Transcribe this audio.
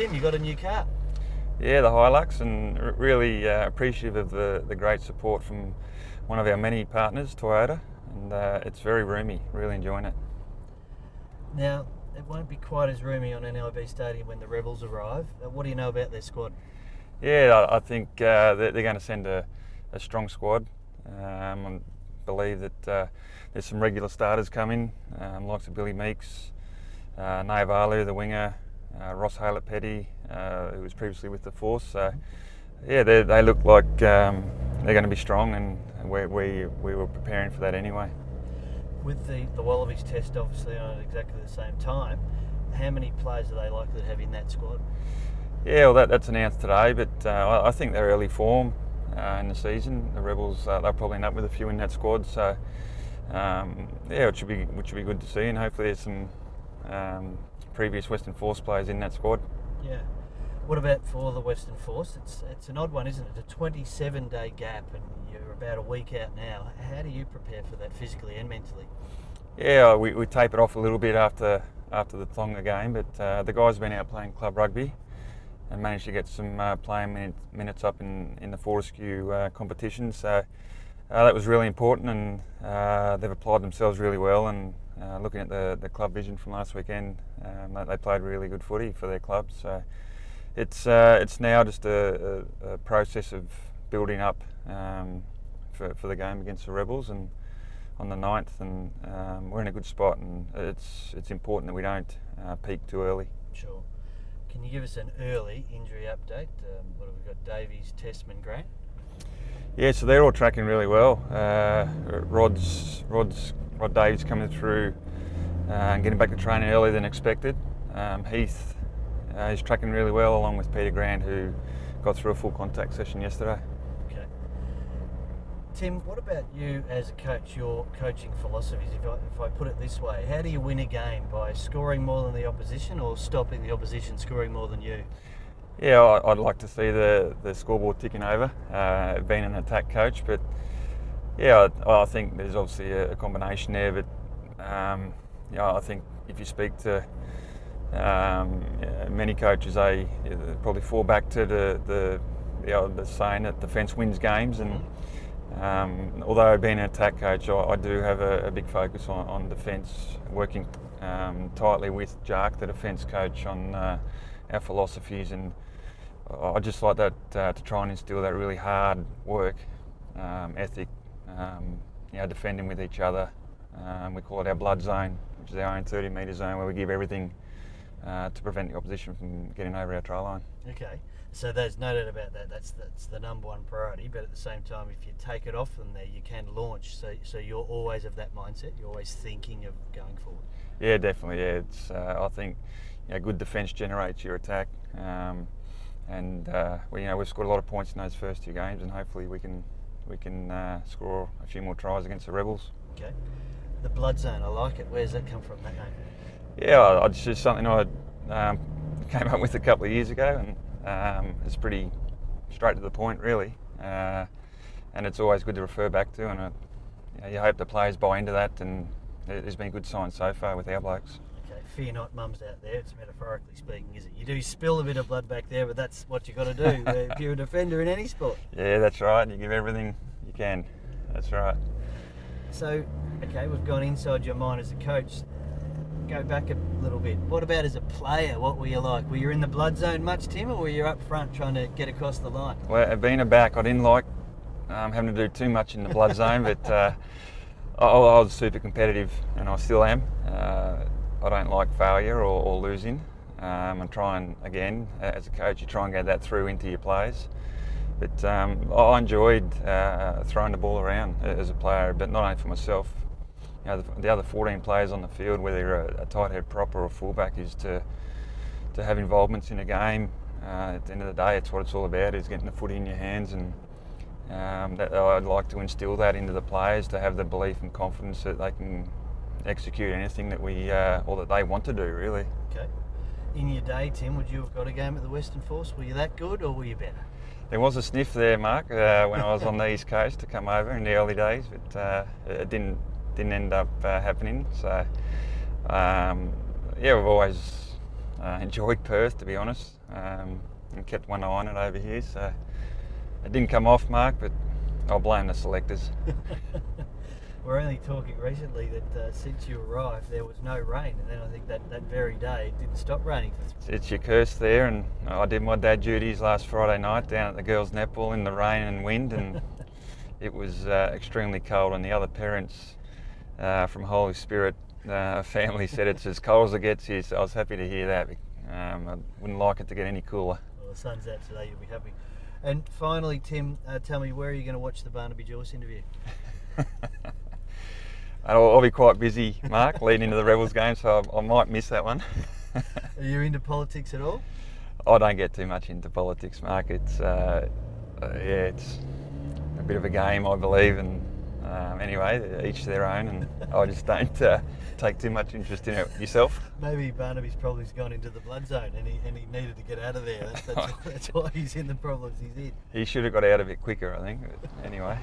Tim, you got a new car. Yeah, the Hilux, and really appreciative of the great support from one of our many partners, Toyota, and it's very roomy, really enjoying it. Now, it won't be quite as roomy on NLB Stadium when the Rebels arrive. What do you know about their squad? Yeah, I think they're going to send a strong squad. I believe that there's some regular starters coming, likes of Billy Meeks, Naivalu, the winger, Ross Haylett-Petty, who was previously with the Force. So, yeah, they look like they're going to be strong, and we were preparing for that anyway. With the Wallabies test obviously on at exactly the same time, how many players are they likely to have in that squad? Yeah, well, that's announced today, but I think they're early form in the season. The Rebels, they'll probably end up with a few in that squad, so yeah, it should be good to see, and hopefully there's some previous Western Force players in that squad. Yeah. What about for the Western Force? It's an odd one, isn't it? A 27-day gap, and you're about a week out now. How do you prepare for that physically and mentally? Yeah, we tape it off a little bit after the Tonga game, but the guys have been out playing club rugby and managed to get some playing minutes up in the Fortescue competition. So that was really important, and they've applied themselves really well. And looking at the club vision from last weekend, they played really good footy for their club. So it's now just a process of building up for the game against the Rebels and on the 9th, and we're in a good spot, and it's important that we don't peak too early. Sure. Can you give us an early injury update? What have we got? Davies, Testman, Grant? Yeah, so they're all tracking really well. Rod Davies coming through and getting back to training earlier than expected. Heath is tracking really well, along with Peter Grant, who got through a full contact session yesterday. Okay. Tim, what about you as a coach, your coaching philosophies? If I put it this way, how do you win a game? By scoring more than the opposition, or stopping the opposition scoring more than you? Yeah, I'd like to see the scoreboard ticking over, being an attack coach, but yeah, I think there's obviously a combination there, but yeah, I think if you speak to many coaches, they probably fall back to the saying that defence wins games, and although being an attack coach, I do have a big focus on defence, working tightly with Jark, the defence coach, on our philosophies, and I just like that to try and instill that really hard work ethic, defending with each other. We call it our blood zone, which is our own 30-metre zone, where we give everything to prevent the opposition from getting over our try line. Okay, so there's no doubt about that. That's the number one priority. But at the same time, if you take it off them there, you can launch. So you're always of that mindset. You're always thinking of going forward. Yeah, definitely. Yeah, it's I think good defence generates your attack, and we've scored a lot of points in those first two games, and hopefully we can score a few more tries against the Rebels. Okay, the blood zone, I like it. Where's that come from, that name? Yeah, it's just something I came up with a couple of years ago, and it's pretty straight to the point, really, and it's always good to refer back to, and you hope the players buy into that, and there's been good signs so far with our blokes. Okay, fear not, mums out there. It's metaphorically speaking, is it? You do spill a bit of blood back there, but that's what you got to do if you're a defender in any sport. Yeah, that's right. You give everything you can. That's right. So, okay, we've gone inside your mind as a coach. Go back a little bit. What about as a player? What were you like? Were you in the blood zone much, Tim, or were you up front trying to get across the line? Well, being a back, I didn't like having to do too much in the blood zone, but I was super competitive, and I still am. I don't like failure or losing. And trying, again, as a coach, you try and get that through into your players. But I enjoyed throwing the ball around as a player, but not only for myself. The other 14 players on the field, whether you're a tight head prop or a fullback, is to have involvements in a game. At the end of the day, it's what it's all about, is getting the footy in your hands, and I'd like to instill that into the players, to have the belief and confidence that they can execute anything that or that they want to do, really. Okay. In your day, Tim, would you have got a game at the Western Force? Were you that good, or were you better? There was a sniff there, Mark, when I was on the East Coast to come over in the early days, but it didn't end up happening. So we've always enjoyed Perth, to be honest, and kept one eye on it over here. So it didn't come off, Mark, but I'll blame the selectors. We're only talking recently that since you arrived there was no rain, and then I think that very day it didn't stop raining. It's your curse there, and I did my dad duties last Friday night down at the girls' netball in the rain and wind, and it was extremely cold, and the other parents from Holy Spirit family said it's as cold as it gets here, so I was happy to hear that. I wouldn't like it to get any cooler. Well, the sun's out today, you'll be happy. And finally, Tim, tell me, where are you going to watch the Barnaby Joyce interview? I'll be quite busy, Mark, leading into the Rebels game, so I might miss that one. Are you into politics at all? I don't get too much into politics, Mark. It's it's a bit of a game, I believe, and anyway, each their own, and I just don't take too much interest in it. Yourself? Maybe Barnaby's probably gone into the blood zone and he needed to get out of there. That's why he's in the problems he's in. He should have got out of it quicker, I think. But anyway.